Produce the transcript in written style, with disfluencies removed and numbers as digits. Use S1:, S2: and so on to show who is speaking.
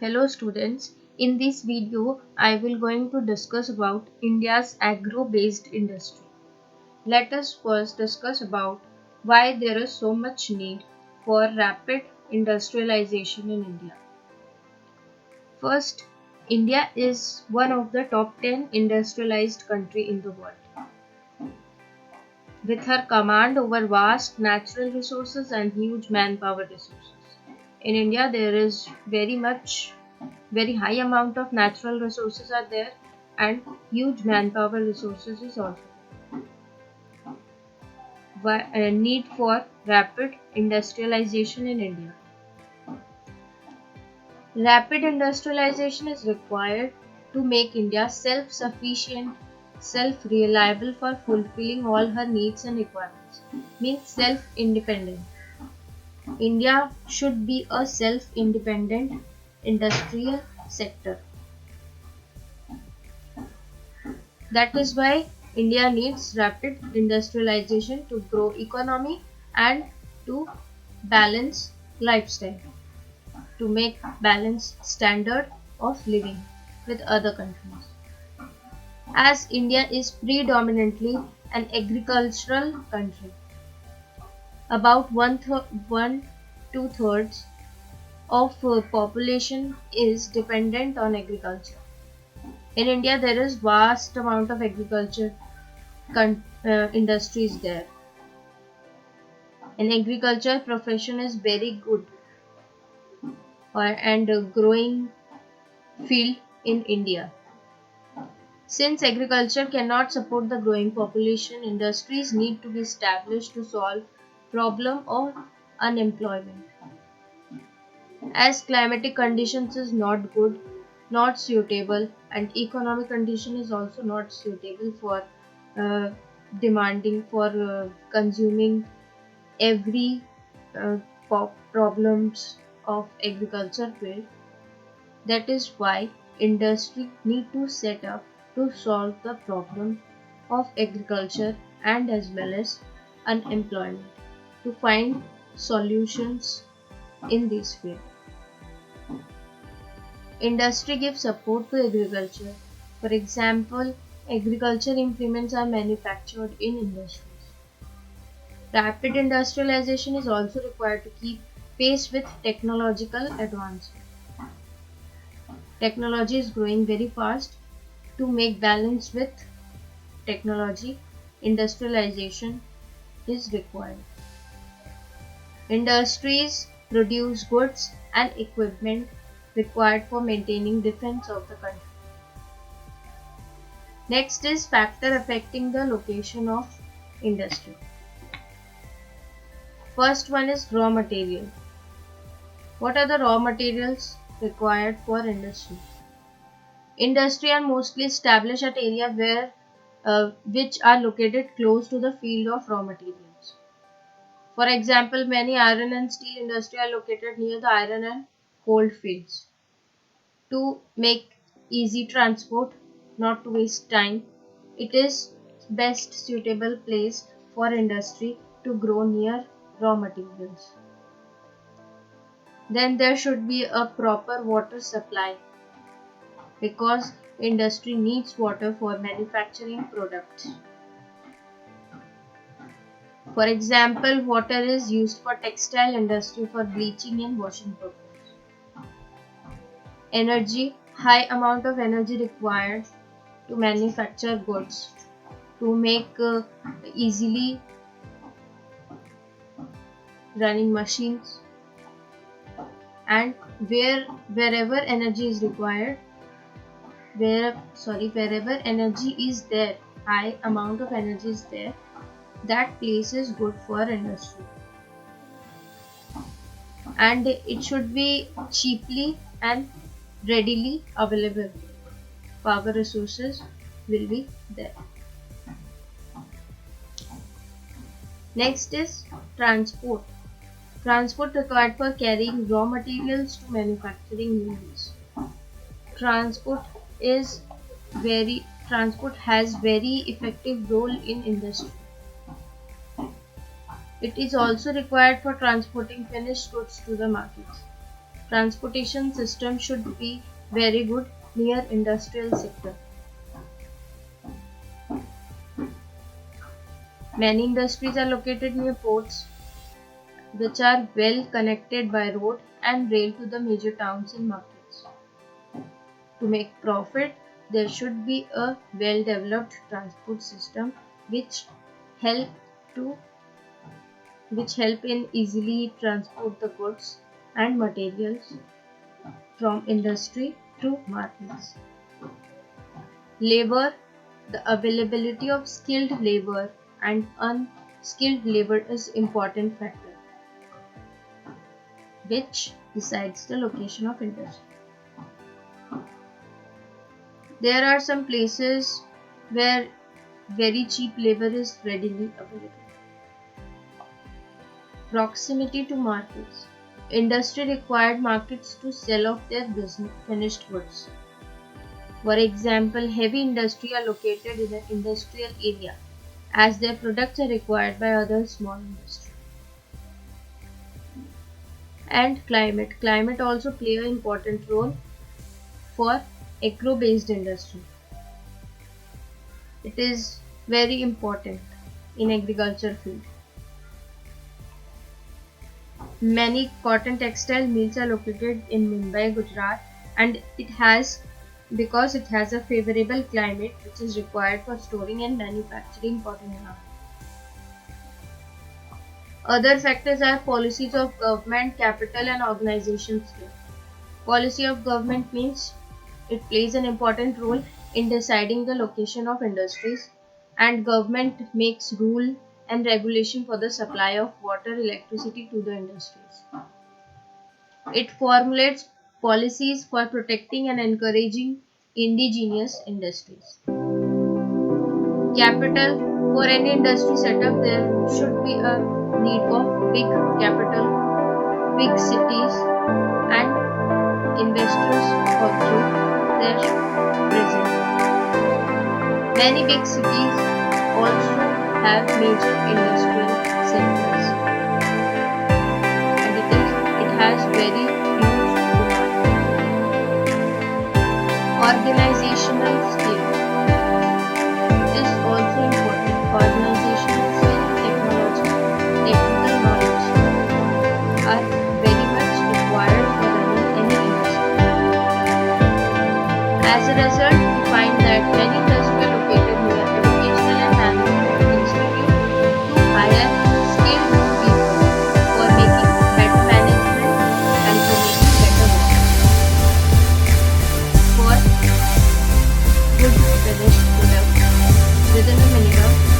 S1: Hello students, in this video I will going to discuss about India's agro-based industry. Let us first discuss about why there is so much need for rapid industrialization in India. First, India is one of the top 10 industrialized country in the world. With her command over vast natural resources and huge manpower resources. In India there is very high amount of natural resources are there and huge manpower resources is also need for rapid industrialization in India. Rapid industrialization is required to make India self-sufficient, self-reliable for fulfilling all her needs and requirements, means self-independent. India should be a self-independent industrial sector. That is why India needs rapid industrialization to grow economy and to balance lifestyle, to make balanced standard of living with other countries. As India is predominantly an agricultural country, about one two-thirds of population is dependent on agriculture. In India, there is vast amount of agriculture industries there. An agriculture profession is very good and a growing field in India. Since agriculture cannot support the growing population, industries need to be established to solve problem of unemployment. As climatic conditions is not good, not suitable, and economic condition is also not suitable for uh, demanding for consuming every uh, problems of agriculture field. That is why industry need to set up to solve the problem of agriculture and as well as unemployment, to find solutions in this field. Industry gives support to agriculture. For example, agriculture implements are manufactured in industries. Rapid industrialization is also required to keep pace with technological advancement. Technology is growing very fast. To make balance with technology, industrialization is required. Industries produce goods and equipment required for maintaining defense of the country. Next is factor affecting the location of industry. First one is raw material. What are the raw materials required for industry? Industry are mostly established at areas which are located close to the field of raw materials. For example, many iron and steel industry are located near the iron and coal fields. To make easy transport, not to waste time, it is best suitable place for industry to grow near raw materials. Then there should be a proper water supply because industry needs water for manufacturing products. For example, water is used for textile industry for bleaching and washing purpose. Energy, high amount of energy required to manufacture goods, to make easily running machines, and wherever energy is required, wherever energy is there, high amount of energy is there, that place is good for industry. And it should be cheaply and readily available. Power resources will be there. Next is transport. Transport required for carrying raw materials to manufacturing units. Transport is transport has very effective role in industry. It is also required for transporting finished goods to the markets. Transportation system should be very good near industrial sector. Many industries are located near ports, which are well connected by road and rail to the major towns and markets. To make profit, there should be a well developed transport system which help to which help in easily transport the goods and materials from industry to markets. Labor, the availability of skilled labor and unskilled labor is important factor which decides the location of industry. There are some places where very cheap labor is readily available. Proximity to markets. Industry required markets to sell off their business finished goods. For example, heavy industry are located in an industrial area as their products are required by other small industry. And climate. Climate also play an important role for agro-based industry. It is very important in agriculture field. Many cotton textile mills are located in Mumbai, Gujarat, and because it has a favorable climate which is required for storing and manufacturing cotton yarn. Other factors are policies of government, capital and organization scale. Policy of government means it plays an important role in deciding the location of industries, and government makes rule and regulation for the supply of water, electricity to the industries. It formulates policies for protecting and encouraging indigenous industries. Capital. For any industry setup, there should be a need of big capital, big cities, and investors also there present. Many big cities also have major industrial centers, and it has very huge demand. Organizational skill is also important. Organizational skill, technology, technical knowledge are very much required for running any industry. As a result, we find that many industries are located near educational and management institutes to hire skilled people for making better management and for making better work for good finished product within a minimum